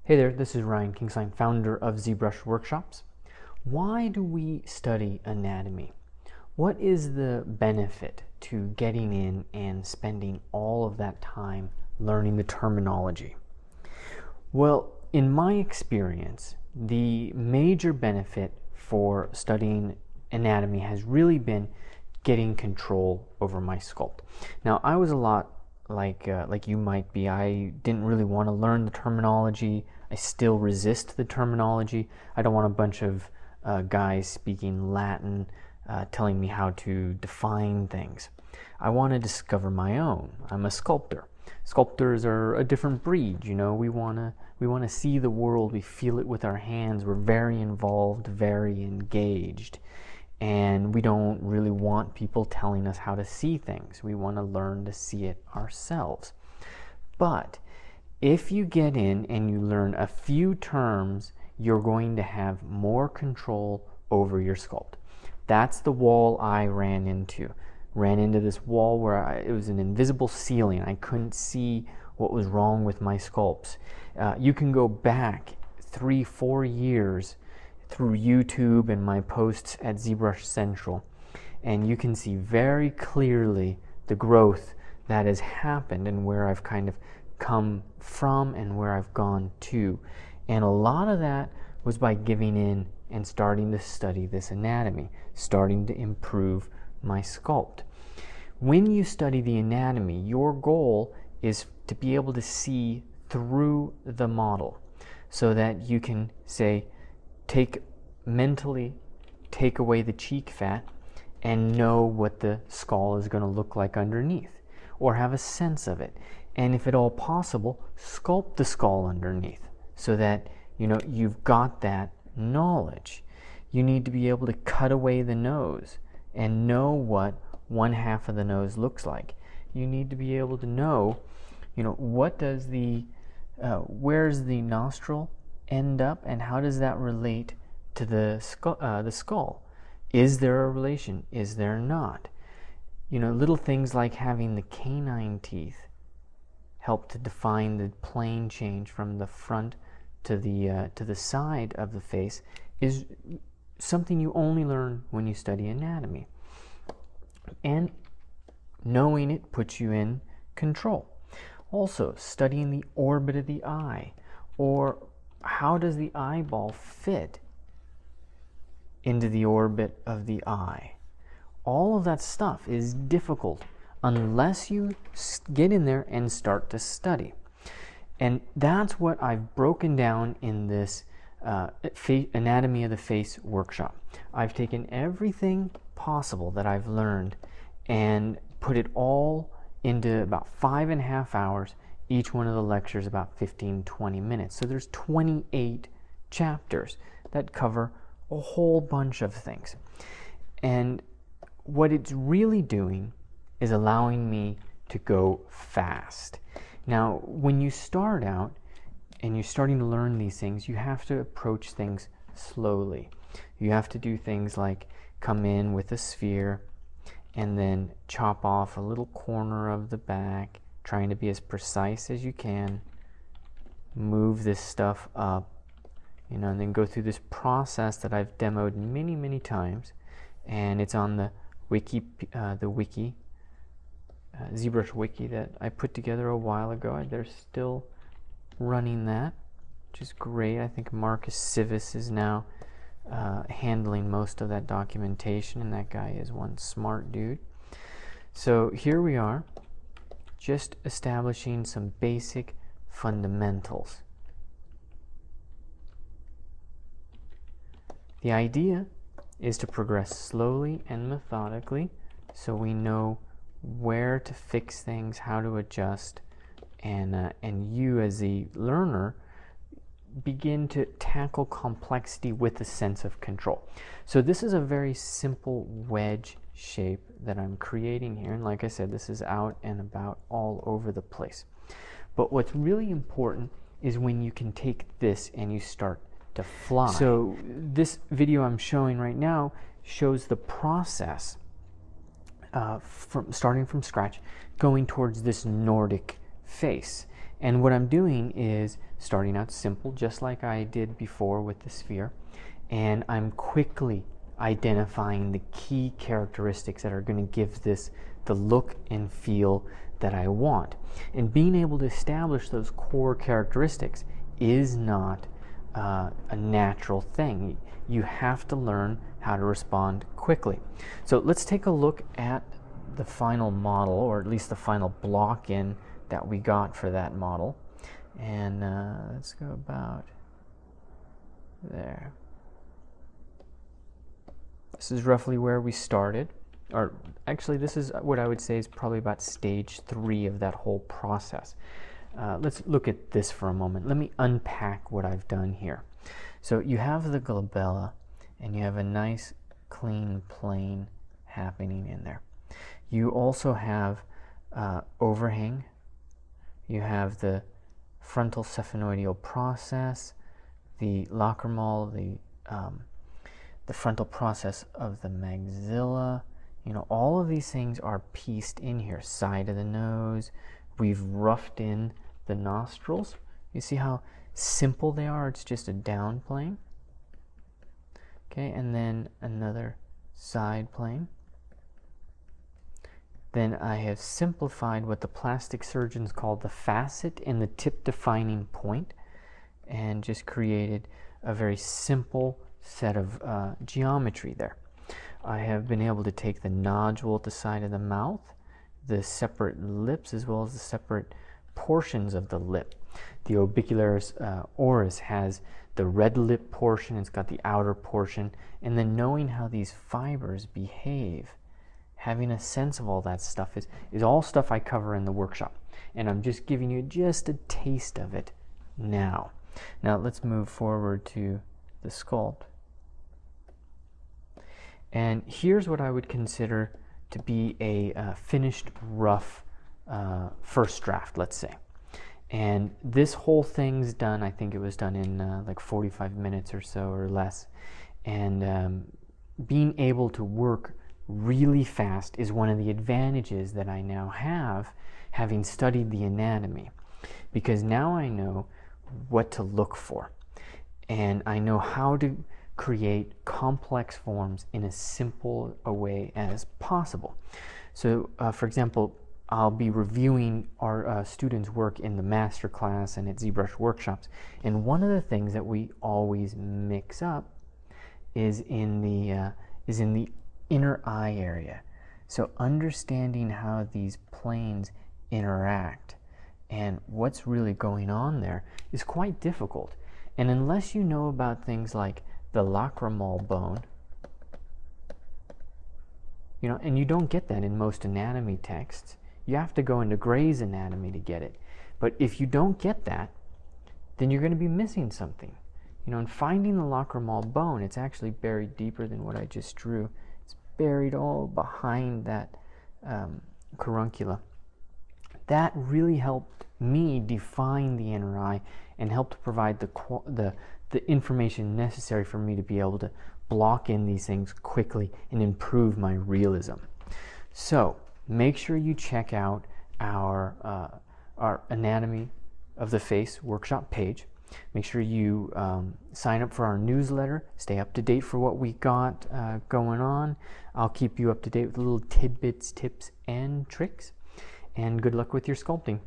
Hey there, this is Ryan Kingsline, founder of ZBrush Workshops. Why do we study anatomy? What is the benefit to getting in and spending all of that time learning the terminology? Well, in my experience, the major benefit for studying anatomy has really been getting control over my sculpt. Now, I was a lot like you might be. I didn't really want to learn the terminology. I still resist the terminology. I don't want a bunch of guys speaking Latin telling me how to define things. I want to discover my own. I'm a sculptor. Sculptors are a different breed. You know, we want to see the world. We feel it with our hands. We're very involved, very engaged. And we don't really want people telling us how to see things. We want to learn to see it ourselves. But if you get in and you learn a few terms, you're going to have more control over your sculpt. That's the wall I ran into. Ran into this wall where it was an invisible ceiling. I couldn't see what was wrong with my sculpts. You can go back 3-4 years through YouTube and my posts at ZBrush Central, and you can see very clearly the growth that has happened and where I've kind of come from and where I've gone to. And a lot of that was by giving in and starting to study this anatomy, starting to improve my sculpt. When you study the anatomy, your goal is to be able to see through the model so that you can say, mentally take away the cheek fat and know what the skull is going to look like underneath, or have a sense of it. And if at all possible, sculpt the skull underneath so that you've got that knowledge. You need to be able to cut away the nose and know what one half of the nose looks like. You need to be able to know, what does where's the nostril end up and how does that relate to the skull? Is there a relation? Is there not? Little things like having the canine teeth help to define the plane change from the front to the side of the face is something you only learn when you study anatomy. And knowing it puts you in control. Also, studying the orbit of the eye, or how does the eyeball fit into the orbit of the eye. All of that stuff is difficult unless you get in there and start to study. And that's what I've broken down in this Anatomy of the Face workshop. I've taken everything possible that I've learned and put it all into about 5.5 hours. Each one of the lectures about 15-20 minutes. So there's 28 chapters that cover a whole bunch of things. And what it's really doing is allowing me to go fast. Now, when you start out and you're starting to learn these things, you have to approach things slowly. You have to do things like come in with a sphere and then chop off a little corner of the back, trying to be as precise as you can, move this stuff up, and then go through this process that I've demoed many times, and it's on the ZBrush wiki that I put together a while ago. They're still running that, which is great. I think Marcus Civis is now handling most of that documentation, and that guy is one smart dude. So here we are, just establishing some basic fundamentals. The idea is to progress slowly and methodically so we know where to fix things, how to adjust, and you as the learner begin to tackle complexity with a sense of control. So this is a very simple wedge shape that I'm creating here, and like I said, this is out and about all over the place. But what's really important is when you can take this and you start to fly. So this video I'm showing right now shows the process from starting from scratch, going towards this Nordic face. And what I'm doing is starting out simple, just like I did before with the sphere, and I'm quickly identifying the key characteristics that are going to give this the look and feel that I want. And being able to establish those core characteristics is not a natural thing. You have to learn how to respond quickly. So let's take a look at the final model, or at least the final block in that we got for that model. And let's go about there. This is roughly where we started, or actually this is what I would say is probably about stage 3 of that whole process. Let's look at this for a moment. Let me unpack what I've done here. So you have the glabella, and you have a nice clean plane happening in there. You also have overhang. You have the frontal sphenoidal process, the lacrimal, the frontal process of the maxilla. You know, all of these things are pieced in here. Side of the nose. We've roughed in the nostrils. You see how simple they are? It's just a down plane. Okay, and then another side plane. Then I have simplified what the plastic surgeons call the facet and the tip defining point, and just created a very simple set of geometry there. I have been able to take the nodule at the side of the mouth, the separate lips, as well as the separate portions of the lip. The orbicularis oris has the red lip portion, it's got the outer portion, and then knowing how these fibers behave, having a sense of all that stuff is all stuff I cover in the workshop. And I'm just giving you just a taste of it now. Now let's move forward to the sculpt. And here's what I would consider to be a finished rough first draft, let's say. And this whole thing's done, I think it was done in like 45 minutes or so or less. And being able to work really fast is one of the advantages that I now have, having studied the anatomy, because now I know what to look for, and I know how to create complex forms in as simple a way as possible. So for example, I'll be reviewing our students' work in the master class and at ZBrush workshops, and one of the things that we always mix up is in the inner eye area. So understanding how these planes interact and what's really going on there is quite difficult. And unless you know about things like the lacrimal bone, you know, and you don't get that in most anatomy texts. You have to go into Gray's Anatomy to get it. But if you don't get that, then you're going to be missing something. You know, in finding the lacrimal bone, it's actually buried deeper than what I just drew. It's buried all behind that caruncula. That really helped me define the inner eye and helped to provide the information necessary for me to be able to block in these things quickly and improve my realism. So make sure you check out our Anatomy of the Face workshop page. Make sure you sign up for our newsletter. Stay up to date for what we got going on. I'll keep you up to date with little tidbits, tips, and tricks. And good luck with your sculpting.